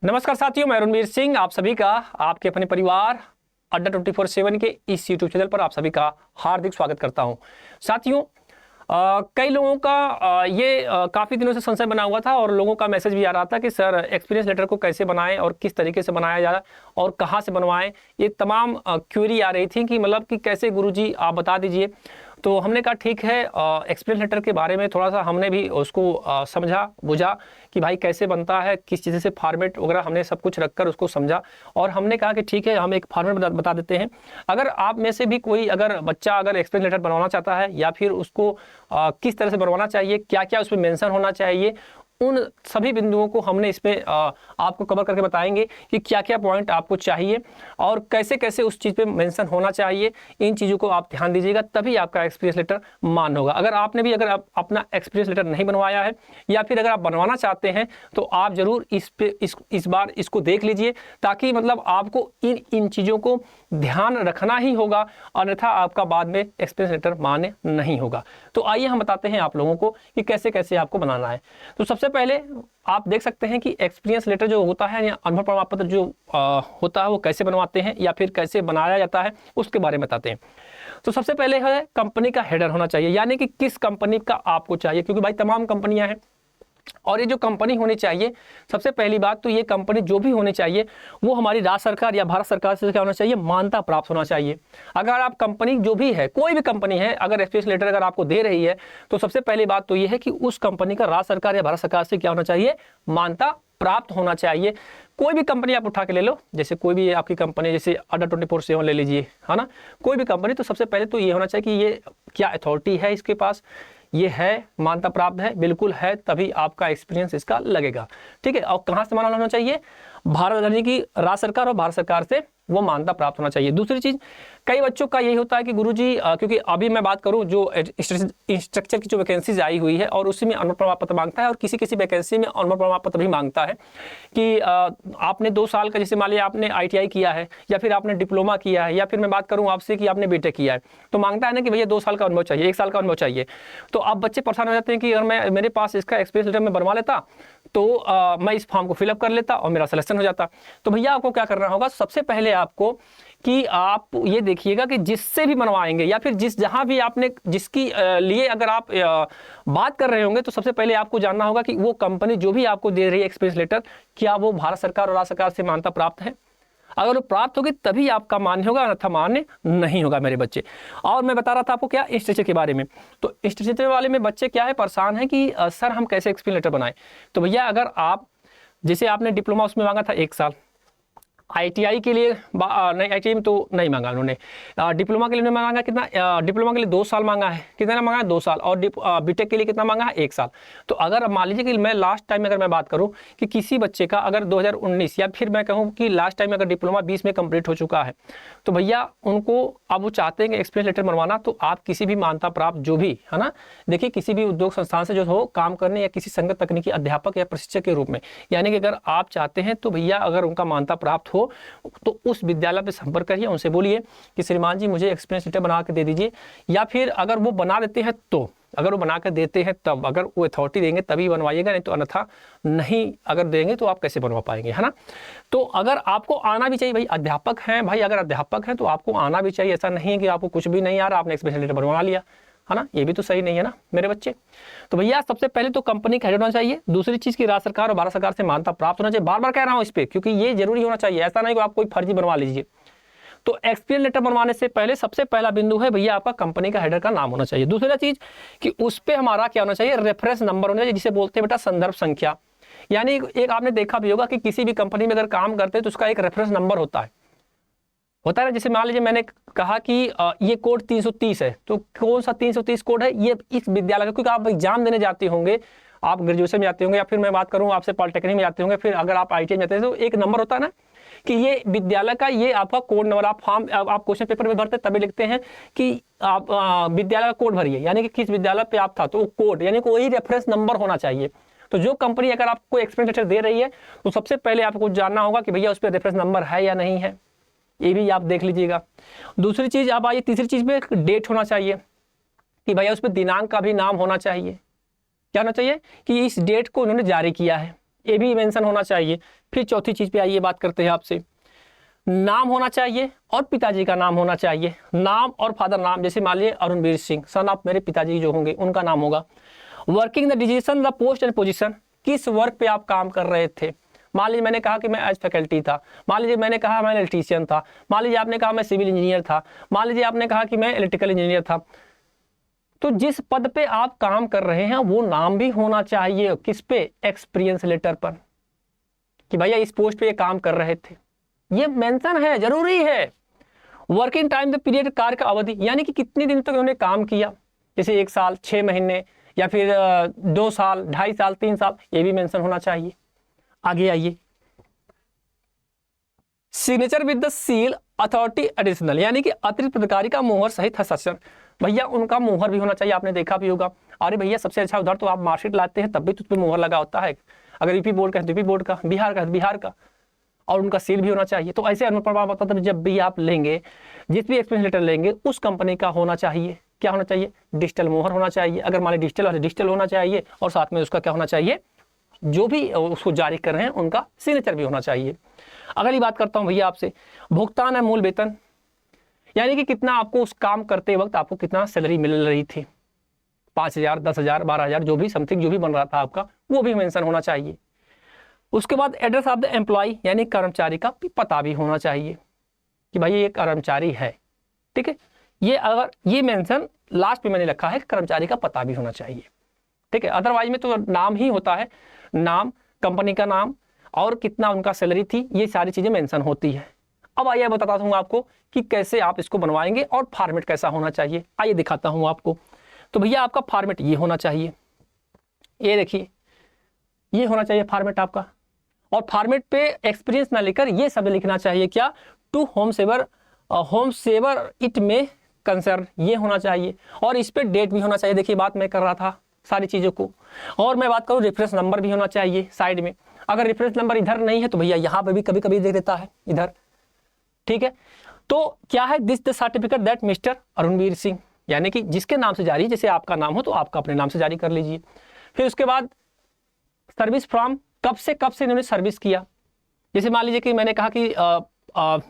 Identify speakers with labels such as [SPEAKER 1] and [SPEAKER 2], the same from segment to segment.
[SPEAKER 1] नमस्कार साथियों, मैं रणवीर सिंह आप सभी का आपके अपने परिवार अड्डा 24/7 के इस यूट्यूब चैनल पर आप सभी का हार्दिक स्वागत करता हूं। साथियों, कई लोगों का काफ़ी दिनों से संशय बना हुआ था और लोगों का मैसेज भी आ रहा था कि सर एक्सपीरियंस लेटर को कैसे बनाएं और किस तरीके से बनाया जाए और कहाँ से बनवाएं। ये तमाम क्वेरी आ रही थी कि मतलब कि कैसे गुरुजी आप बता दीजिए। तो हमने कहा ठीक है, एक्सपीरियंस लेटर के बारे में थोड़ा सा हमने भी उसको समझा बुझा कि भाई कैसे बनता है, किस चीज़ से फॉर्मेट वगैरह हमने सब कुछ रखकर उसको समझा और हमने कहा कि ठीक है हम एक फॉर्मेट बता देते हैं। अगर आप में से भी कोई अगर बच्चा अगर एक्सपीरियंस लेटर बनवाना चाहता है या फिर उसको किस तरह से बनवाना चाहिए, क्या क्या उसमें मेंशन होना चाहिए, उन सभी बिंदुओं को हमने इसमें आपको कवर करके बताएंगे कि क्या क्या पॉइंट आपको चाहिए और कैसे कैसे उस चीज़ पे मेंशन होना चाहिए। इन चीज़ों को आप ध्यान दीजिएगा, तभी आपका एक्सपीरियंस लेटर मान होगा। अगर आपने भी अगर आप अपना एक्सपीरियंस लेटर नहीं बनवाया है या फिर अगर आप बनवाना चाहते हैं तो आप ज़रूर इस बार इसको देख लीजिए, ताकि मतलब आपको इन चीज़ों को ध्यान रखना ही होगा, अन्यथा आपका बाद में एक्सपीरियंस लेटर मान्य नहीं होगा। तो आइए हम बताते हैं आप लोगों को कि कैसे कैसे आपको बनाना है। तो सबसे पहले आप देख सकते हैं कि एक्सपीरियंस लेटर जो होता है या अनुभव प्रमाण पत्र जो होता है वो कैसे बनवाते हैं या फिर कैसे बनाया जाता है उसके बारे में बताते हैं। तो सबसे पहले है कंपनी का हेडर होना चाहिए, यानी कि किस कंपनी का आपको चाहिए, क्योंकि भाई तमाम कंपनियां हैं और ये जो कंपनी होनी चाहिए, सबसे पहली बात तो ये कंपनी जो भी होनी चाहिए वो हमारी राज्य सरकार या भारत सरकार से क्या होना चाहिए, मान्यता प्राप्त होना चाहिए। अगर आप कंपनी जो भी है, कोई भी कंपनी है, अगर एक्सपीरियंस लेटर अगर आपको दे रही है तो सबसे पहली बात तो ये है कि उस कंपनी का राज्य सरकार या भारत सरकार से क्या होना चाहिए, मान्यता प्राप्त होना चाहिए। कोई भी कंपनी आप उठा के ले लो, जैसे कोई भी आपकी कंपनी, जैसे अड्डा 24/7 ले लीजिए, है ना, कोई भी कंपनी, तो सबसे पहले तो ये होना चाहिए कि ये क्या अथॉरिटी है इसके पास, ये है मान्यता प्राप्त है, बिल्कुल है, तभी आपका एक्सपीरियंस इसका लगेगा। ठीक है, और कहाँ से मान्यता होना चाहिए, भारत यानी कि राज्य सरकार और भारत सरकार से वो मान्यता प्राप्त होना चाहिए। दूसरी चीज, कई बच्चों का यही होता है कि गुरुजी क्योंकि अभी मैं बात करूं जो इंस्ट्रक्चर की जो वैकेंसीज आई हुई है और उसी में अनुभव प्रमाण पत्र मांगता है और किसी किसी वैकेंसी में अनुभव प्रमाण पत्र भी मांगता है कि आपने 2 साल का, जैसे मान लिया आपने ITI किया है या फिर आपने डिप्लोमा किया है या फिर मैं बात करूं आपसे कि आपने BTech किया है, तो मांगता है ना कि भैया 2 साल का अनुभव चाहिए, 1 साल का अनुभव चाहिए। तो आप बच्चे परेशान हो जाते हैं कि अगर मेरे पास इसका एक्सपीरियंस लेटर में बनवा लेता तो मैं इस फॉर्म को फिलअप कर लेता और मेरा सिलेक्शन हो जाता। तो भैया आपको क्या करना होगा, सबसे पहले आपको कि आप ये देखिएगा कि जिससे भी बनवाएंगे या फिर जहां भी आपने जिसकी लिए अगर आप बात कर रहे होंगे, तो सबसे पहले आपको जानना होगा कि वो कंपनी जो भी आपको दे रही है एक्सपीरियंस लेटर, क्या वो भारत सरकार और राज्य सरकार से मान्यता प्राप्त है। अगर वो प्राप्त होगी तभी आपका मान्य होगा, अन्यथा मान्य नहीं होगा मेरे बच्चे। और मैं बता रहा था आपको क्या इंस्ट्रक्चर के बारे में, तो इंस्ट्रक्चर वाले में बच्चे क्या है, परेशान है कि सर हम कैसे एक्सपीरियंस लेटर बनाएं। तो भैया अगर आप, जैसे आपने डिप्लोमा उसमें मांगा था 1 साल, ITI के लिए नहीं, ITI में तो नहीं मांगा उन्होंने, डिप्लोमा के लिए मांगा कितना, डिप्लोमा के लिए 2 साल मांगा है, कितना मांगा है 2 साल, और BTech के लिए कितना मांगा है 1 साल। तो अगर मान लीजिए कि मैं लास्ट टाइम अगर मैं बात करूं कि किसी बच्चे का अगर 2019 या फिर मैं कहूं कि लास्ट टाइम अगर डिप्लोमा 20 में कंप्लीट हो चुका है, तो भैया उनको अब वो चाहते हैं कि एक्सपीरियंस लेटर बनवाना, तो आप किसी भी मान्यता प्राप्त जो भी है ना, देखिए किसी भी उद्योग संस्थान से जो हो काम करने या किसी संगत तकनीकी अध्यापक या प्रशिक्षक के रूप में, यानी कि अगर आप चाहते हैं तो भैया अगर उनका मान्यता प्राप्त हो तो उस विद्यालय पे संपर्क करिए, उनसे बोलिए कि श्रीमान जी मुझे एक्सपीरियंस लेटर बना के दे दीजिए। या फिर अगर वो बना देते हैं तो, अगर वो बना कर देते हैं तब, अगर वो अथॉरिटी देंगे तभी बनवाइएगा, नहीं तो अन्यथा नहीं अगर देंगे तो आप कैसे बनवा पाएंगे, है ना। तो अगर आपको आना भी चाहिए, भाई अध्यापक हैं, भाई अगर अध्यापक हैं तो आपको आना भी चाहिए, ऐसा नहीं है कि आपको कुछ भी नहीं आ रहा आपने एक्सपीरियंस लेटर बनवा लिया, है ना, ये भी तो सही नहीं है ना मेरे बच्चे। तो भैया सबसे पहले तो कंपनी का हेड होना चाहिए। दूसरी चीज की राज्य सरकार और भारत सरकार से मान्यता प्राप्त होना चाहिए। बार बार कह रहा हूं इस पे, क्योंकि ये जरूरी होना चाहिए, ऐसा नहीं कि आप कोई फर्जी बनवा लीजिए। तो एक्सपीरियंस लेटर बनवाने से पहले सबसे पहला बिंदु है भैया आपका कंपनी का हेडर का नाम होना चाहिए। दूसरा चीज कि उस पर हमारा क्या होना चाहिए, रेफरेंस नंबर होना चाहिए, जिसे बोलते हैं बेटा संदर्भ संख्या। यानी एक आपने देखा भी होगा कि किसी भी कंपनी में अगर काम करते हैं तो उसका एक रेफरेंस नंबर होता है ना। जैसे मान लीजिए मैंने कहा कि ये कोड 330 है, तो कौन सा 330 कोड है, ये इस विद्यालय का, क्योंकि आप एग्जाम देने जाते होंगे, आप ग्रेजुएशन में जाते होंगे या फिर मैं बात करूं आपसे पॉलिटेक्निक में जाते होंगे, फिर अगर आप ITI में जाते हैं तो एक नंबर होता है ना कि ये विद्यालय का, ये आपका कोड नंबर, आप फॉर्म आप क्वेश्चन पेपर में भरते तभी लिखते हैं कि आप विद्यालय का कोड भरिए, यानी कि किस विद्यालय पे आप था, तो कोड यानी कि वही रेफरेंस नंबर होना चाहिए। तो जो कंपनी अगर आपको एक्सपीरियंस लेटर दे रही है तो सबसे पहले आपको जानना होगा कि भैया उस पर रेफरेंस नंबर है या नहीं है, ये भी आप देख लीजिएगा। दूसरी चीज अब आइए तीसरी चीज में, डेट होना चाहिए कि भैया उस पर दिनांक का भी नाम होना चाहिए। क्या होना चाहिए कि इस डेट को उन्होंने जारी किया है, ये भी मेंशन होना चाहिए। फिर चौथी चीज पे आइए बात करते हैं आपसे, नाम होना चाहिए और पिताजी का नाम होना चाहिए। नाम और फादर नाम, जैसे मान लीजिए अरुणवीर सिंह, सन ऑफ मेरे पिताजी जो होंगे उनका नाम होगा। Working the decision the post and position, किस वर्क पे आप काम कर रहे थे। मान लीजिए मैंने कहा कि मैं एज फैकल्टी था, मान लीजिए मैंने कहा मैं इलेक्ट्रीशियन था, मान लीजिए आपने कहा मैं सिविल इंजीनियर था, मान लीजिए आपने कहा कि मैं इलेक्ट्रिकल इंजीनियर था। तो जिस पद पे आप काम कर रहे हैं वो नाम भी होना चाहिए। किस पे? एक्सपीरियंस लेटर पर, कि भैया इस पोस्ट पे ये काम कर रहे थे, ये मेंशन है, जरूरी है। वर्किंग टाइम द पीरियड, कार्य का अवधि, यानी कि कितने दिन तक उन्होंने काम किया, जैसे 1 साल, 6 महीने, या फिर 2 साल, 2.5 साल, 3 साल, ये भी मेंशन होना चाहिए। आगे आइए, signature with the seal authority additional, यानी कि अतिरिक्त अधिकारी का मोहर सहित हस्ताक्षर, भैया उनका मोहर भी होना चाहिए। आपने देखा भी होगा, अरे भैया सबसे अच्छा उधर तो आप मार्कशीट लाते हैं तब भी तो उस पर मोहर लगा होता है, अगर यूपी बोर्ड का है तो यूपी बोर्ड का, बिहार का है तो बिहार का, और उनका सील भी होना चाहिए। तो ऐसे अनुभव प्रमाण पत्र जब भी आप लेंगे, जिस भी एक्सपीरियंस लेटर लेंगे, उस कंपनी का होना चाहिए, क्या होना चाहिए? डिजिटल मोहर होना चाहिए। अगर मान लीजिए डिजिटल है, डिजिटल होना चाहिए, और साथ में उसका क्या होना चाहिए? जो भी उसको जारी कर रहे हैं उनका सिग्नेचर भी होना चाहिए। अगली बात करता हूं भैया आपसे, भुगतान है मूल वेतन, यानी कि कितना आपको उस काम करते वक्त आपको कितना सैलरी मिल रही थी, 5,000, 10,000, 12,000, जो भी समथिंग जो भी बन रहा था आपका, वो भी मेंशन होना चाहिए। उसके बाद एड्रेस ऑफ द एम्प्लॉय, यानी कर्मचारी का पता भी होना चाहिए कि भाई ये कर्मचारी है, ठीक है। ये अगर ये मेंशन लास्ट पे मैंने रखा है, कर्मचारी का पता भी होना चाहिए, ठीक है। अदरवाइज में तो नाम ही होता है, नाम, कंपनी का नाम और कितना उनका सैलरी थी, ये सारी चीजें मेंशन होती है। अब आइए बताता हूँ आपको कि कैसे आप इसको बनवाएंगे और फॉर्मेट कैसा होना चाहिए। आइए दिखाता हूँ आपको। तो भैया आपका फॉर्मेट ये होना चाहिए, ये देखिए ये होना चाहिए फॉर्मेट आपका। और फॉर्मेट पे एक्सपीरियंस ना लेकर ये सब लिखना चाहिए, क्या? टू होम सेवर इट में कंसर्न, ये होना चाहिए। और इस पे डेट भी होना चाहिए। देखिए बात मैं कर रहा था सारी चीज़ों को। और मैं बात करूँ, रेफरेंस नंबर भी होना चाहिए साइड में। अगर रेफरेंस नंबर इधर नहीं है तो भैया यहाँ पे भी कभी कभी दे देता है इधर, ठीक है। तो क्या है? This the certificate that mister Arunveer Singh, यानी कि जिसके नाम से जारी, जैसे आपका नाम हो तो आपका अपने नाम से जारी कर लीजिए। फिर उसके बाद सर्विस फ्रॉम, कब से इन्होंने सर्विस किया। जैसे मान लीजिए कि मैंने कहा कि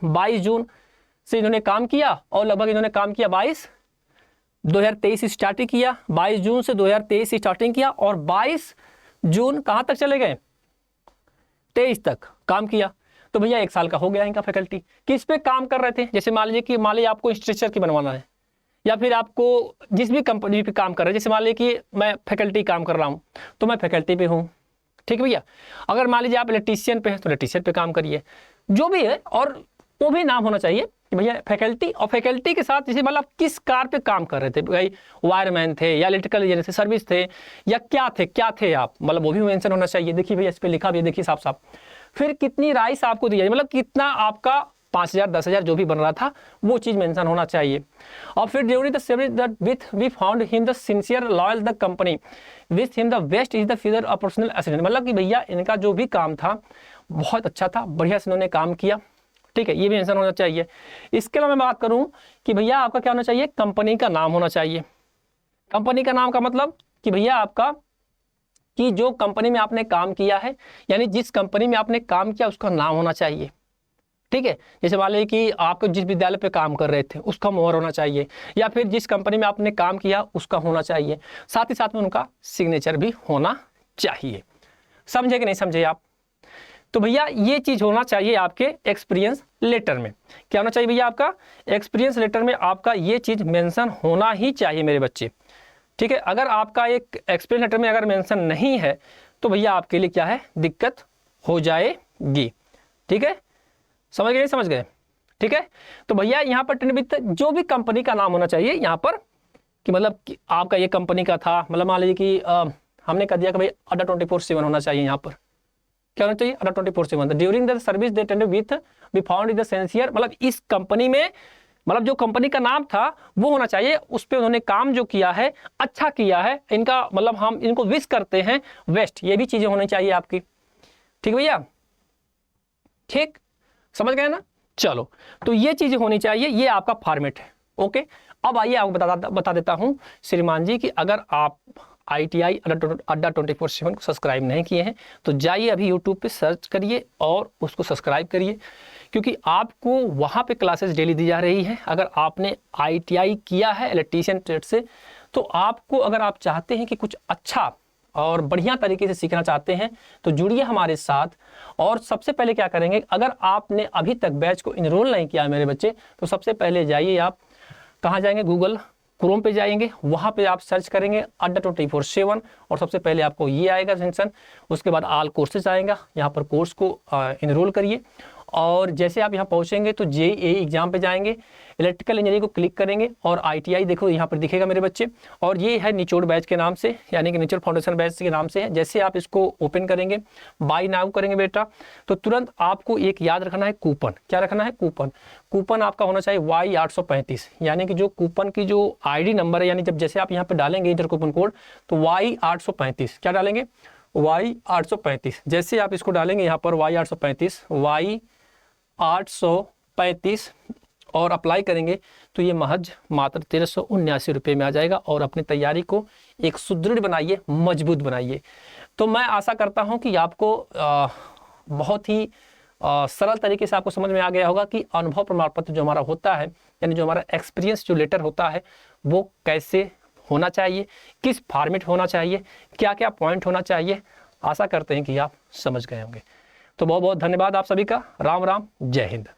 [SPEAKER 1] 22 जून से इन्होंने काम किया, और लगभग इन्होंने काम किया 2023 स्टार्टिंग किया, 22 जून से 2023 स्टार्टिंग किया, और 22 जून कहाँ तक चले गए? 23 तक काम किया। तो भैया 1 साल का हो गया इनका फैकल्टी। किस पे काम कर रहे थे? जैसे मान लीजिए आपको स्ट्रक्चर की बनवाना है, या फिर आपको जिस भी कंपनी पे काम कर रहे हैं, जैसे मान लीजिए कि मैं फैकल्टी काम कर रहा हूँ तो मैं फैकल्टी पे हूँ, ठीक है भैया। अगर मान लीजिए आप इलेक्ट्रीशियन पे हैं तो इलेक्ट्रीशियन पे काम करिए, जो भी है। और वो भी नाम होना चाहिए कि भैया फैकल्टी, और फैकल्टी के साथ जैसे मतलब किस कार पे काम कर रहे थे, भाई वायरमैन थे या इलेक्ट्रिकल इंजीनियर थे, सर्विस थे, या क्या थे आप, मतलब वो भी मेंशन होना चाहिए। देखिए भैया इस पे लिखा भी है, देखिए साफ साफ। फिर कितनी राइस आपको दी जाए, मतलब कितना आपका 5,000, 10,000 जो भी बन रहा था वो चीज मेंशन होना चाहिए। और फिर during the service that with we found him the sincere loyal the company with him the best is the future of personal assistant, मतलब कि भैया इनका जो भी काम था बहुत अच्छा था, बढ़िया से इन्होंने काम किया, ठीक है। ये भी मेंशन होना चाहिए। इसके अलावा मैं बात करूं कि भैया आपका क्या होना चाहिए? कंपनी का नाम होना चाहिए। कंपनी का नाम का मतलब कि भैया आपका कि जो कंपनी में आपने काम किया है, यानी जिस कंपनी में आपने काम किया उसका नाम होना चाहिए, ठीक है। जैसे मान लीजिए कि आप जिस विद्यालय पे काम कर रहे थे उसका मोहर होना चाहिए, या फिर जिस कंपनी में आपने काम किया उसका होना चाहिए, साथ ही साथ में उनका सिग्नेचर भी होना चाहिए। समझे कि नहीं समझे आप? तो भैया ये चीज होना चाहिए आपके एक्सपीरियंस लेटर में। क्या होना चाहिए भैया? आपका एक्सपीरियंस लेटर में आपका ये चीज मेंशन होना ही चाहिए मेरे बच्चे, ठीक है। अगर आपका एक एक्सपीरियंस लेटर में अगर मेंशन नहीं है तो भैया आपके लिए क्या है? दिक्कत हो जाएगी, ठीक है। समझ गए? नहीं समझ गए? ठीक है। तो भैया यहाँ पर जो भी कंपनी का नाम होना चाहिए यहाँ पर, कि मतलब कि आपका ये कंपनी का था, मतलब मान लीजिए कि हमने कह दिया कि भाई अड्डा 24/7 होना चाहिए। यहाँ पर क्या होना चाहिए? अड्डा 24/7। During the service they tender with we found in the sincere, मतलब इस कंपनी में, मतलब जो कंपनी का नाम था वो होना चाहिए, उस पर उन्होंने काम जो किया है अच्छा किया है, इनका मतलब हम इनको विश करते हैं बेस्ट, ये भी चीजें होनी चाहिए आपकी, ठीक भैया। ठीक समझ गए ना? चलो, तो ये चीजें होनी चाहिए, ये आपका फॉर्मेट है, ओके। अब आइए आपको बता देता हूं श्रीमान जी कि अगर ITI अड्डा 24/7 को सब्सक्राइब नहीं किए हैं तो जाइए अभी यूट्यूब पे सर्च करिए और उसको सब्सक्राइब करिए, क्योंकि आपको वहाँ पे क्लासेस डेली दी जा रही है। अगर आपने ITI किया है इलेक्ट्रीशियन ट्रेड से तो आपको, अगर आप चाहते हैं कि कुछ अच्छा और बढ़िया तरीके से सीखना चाहते हैं तो जुड़िए हमारे साथ। और सबसे पहले क्या करेंगे, अगर आपने अभी तक बैच को इनरोल नहीं किया मेरे बच्चे, तो सबसे पहले जाइए, आप कहाँ जाएंगे, गूगल क्रोम पे जाएंगे, वहाँ पे आप सर्च करेंगे अड्डा 24/7 और सबसे पहले आपको ये आएगा सेक्शन। उसके बाद ऑल कोर्सेज आएगा, यहाँ पर कोर्स को इनरोल करिए। और जैसे आप यहाँ पहुँचेंगे तो JEE एग्जाम पे जाएंगे, इलेक्ट्रिकल इंजीनियरिंग को क्लिक करेंगे और ITI देखो यहाँ पर दिखेगा मेरे बच्चे। और ये है निचोड़ बैच के नाम से, यानी कि निचोड़ फाउंडेशन बैच के नाम से है। जैसे आप इसको ओपन करेंगे, बाय नाउ करेंगे बेटा, तो तुरंत आपको एक याद रखना है कूपन। क्या रखना है, कूपन। कूपन आपका होना चाहिए Y835, यानी कि जो कूपन की जो ID नंबर है, यानी जब जैसे आप यहाँ पे डालेंगे इंटर कूपन कोड तो Y835 क्या डालेंगे, Y835। जैसे आप इसको डालेंगे यहाँ पर Y835 और अप्लाई करेंगे तो ये महज मात्र 1379 रुपये में आ जाएगा। और अपनी तैयारी को एक सुदृढ़ बनाइए, मजबूत बनाइए। तो मैं आशा करता हूँ कि आपको बहुत ही सरल तरीके से आपको समझ में आ गया होगा कि अनुभव प्रमाण पत्र जो हमारा होता है, यानी जो हमारा एक्सपीरियंस जो लेटर होता है, वो कैसे होना चाहिए, किस फॉर्मेट होना चाहिए, क्या क्या पॉइंट होना चाहिए। आशा करते हैं कि आप समझ गए होंगे। तो बहुत बहुत धन्यवाद आप सभी का। राम राम, जय हिंद।